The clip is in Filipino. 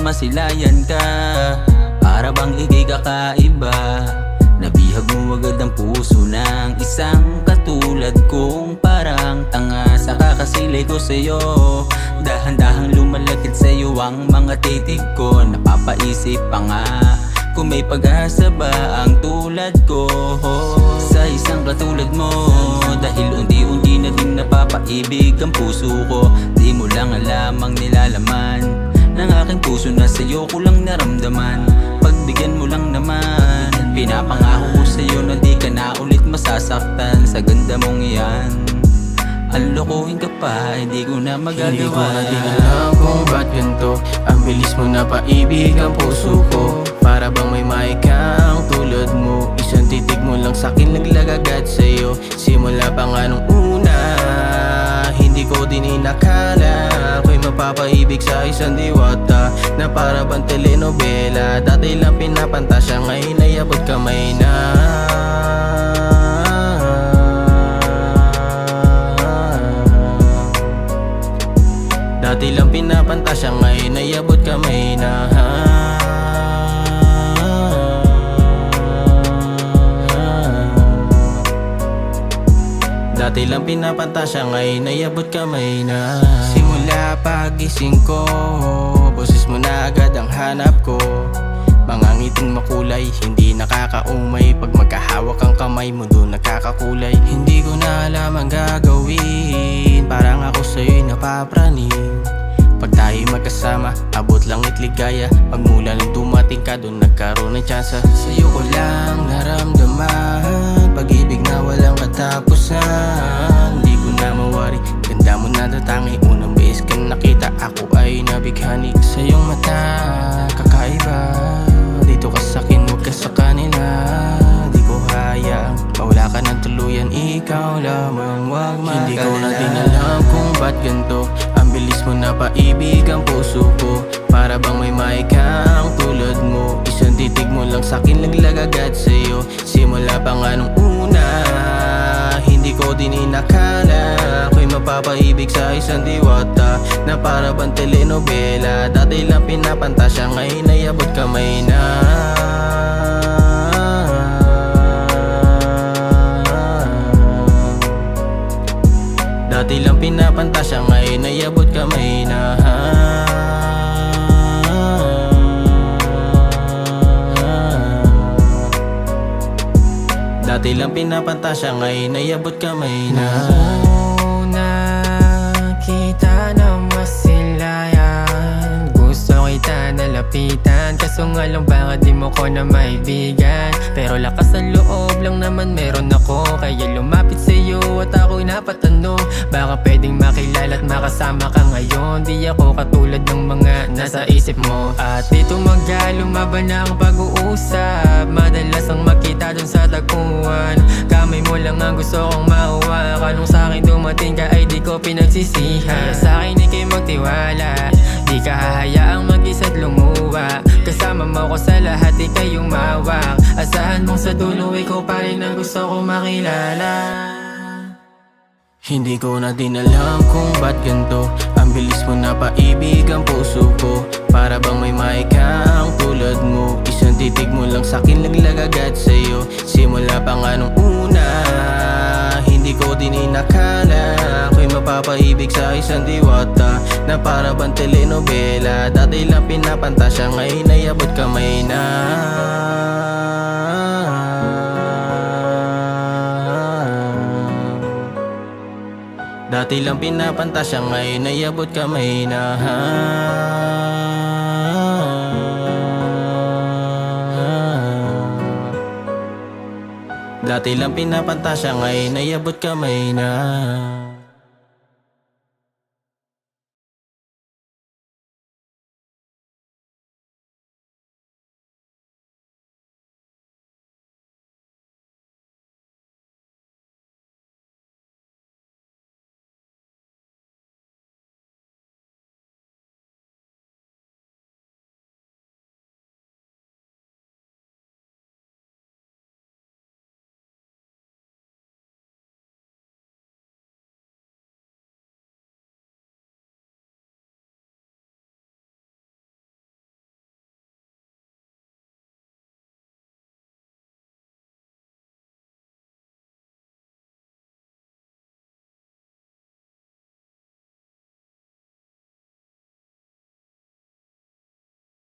masilayan ka. Para bang ika'y kakaiba, nabihag mo agad ang puso ng isang katulad kong parang tanga. Sa kakasilay ko sa'yo, dahan-dahang lumalakit sa'yo ang mga titig ko. Napapaisip pa nga kung may pag-asa ba ang tulad ko sa isang katulad mo. Dahil unti-unti na din napapaibig ang puso ko. Di mo lang alam ang nilalaman ng aking puso na sa'yo ko lang naramdaman. Pagbigyan mo lang naman, pinapangako ko sa'yo na di ka na ulit masasaktan sa ganda mong iyan. Ang lokohin ka pa, hindi ko na magagawa. Hindi ko na din alam kung ba't ganito. Ang bilis mo na paibig ang puso ko. Para bang may maikang tulad mo. Isang titig mo lang sa'kin naglagagad sa'yo. Simula pa nga nung una, hindi ko din inakala ako'y mapapaibig sa isang diwata na para bang telenovela. Dati lang pinapantasya, ngayon ay abot kamay na. Dati lang pinapantasya, ngayon ay abot kamay na. Dati lang pinapantasya, ngayon ay abot kamay na. Simula pagising ko, boses mo na agad ang hanap ko. Mga ngiting makulay, hindi nakakaumay. Pag magkahawak ang kamay mo, doon nakakakulay. Hindi ko na alam ang gagawin, parang ako sa'yo'y napapraning. Pag tayo'y magkasama, abot lang ligaya. Magmula nang dumating ka, doon nagkaroon ng tsansa. Sa'yo ko lang naramdaman pag-ibig na walang katapusan. Hindi ko na mawari, ganda mo na datangi. Unang beses ka nakita, ako ay nabighani. Sa iyong mata, kakaiba. Dito ka sa'kin, huwag ka sa kanila. Di ko hayaang mawala ka ng tuluyan. Ikaw lamang, huwag mag-alala. Hindi ko na din alam kung ba't ganito. Ang bilis mo na paibig ang puso ko. Para bang may maikang tulad mo. Isang titig mo lang sa'kin naglagagad sa'yo. Simula pa nga nung una, hindi ko din inakala ako'y mapapaibig sa isang diwata na para bang telenovela. Dati lang pinapantasya, ngayon ay abot kamay na. Dati lang pinapantasya, ngayon ay abot kamay na. Dati lang pinapantasya, ngayon ay abot kamay na. Nakita na masilayan, gusto kita nalapitan. Kaso nga lang baka di mo ko na maibigan. Pero lakas sa loob lang naman meron ako, kaya lumapit sa'yo at ako'y napatanong. Baka pwedeng makilala at makasama ka ngayon. Di ako katulad ng mga nasa isip mo. At dito lumaban na ang pag-uusap. Madalas ang makita dun sa tagpuan. Kamay mo lang ang gusto kong mahawakan. Nung sa'kin dumating ka ay di ko pinagsisihan. Sa'kin ika'y magtiwala, di ka hahayaang mag-isa't lumuwa. Kasama mo ko sa lahat, ika'y umawak. Asahan mong sa dulo, ikaw pa rin ang gusto kong makilala. Hindi ko na din alam kung ba't ganito. Ang bilis mo na paibig ang puso ko. Para bang may maikang tulad mo. Isang titig mo lang sa'kin naglagagad sa'yo. Simula pa nga nung una, hindi ko din inakala ako'y mapapaibig sa isang diwata na para bang telenovela. Dati lang pinapantasya, ngayon ay abot kamay na. Dati lang pinapantasya, ngayon ay abot kamay na. Dati lang pinapantasya, ngayon ay abot kamay na.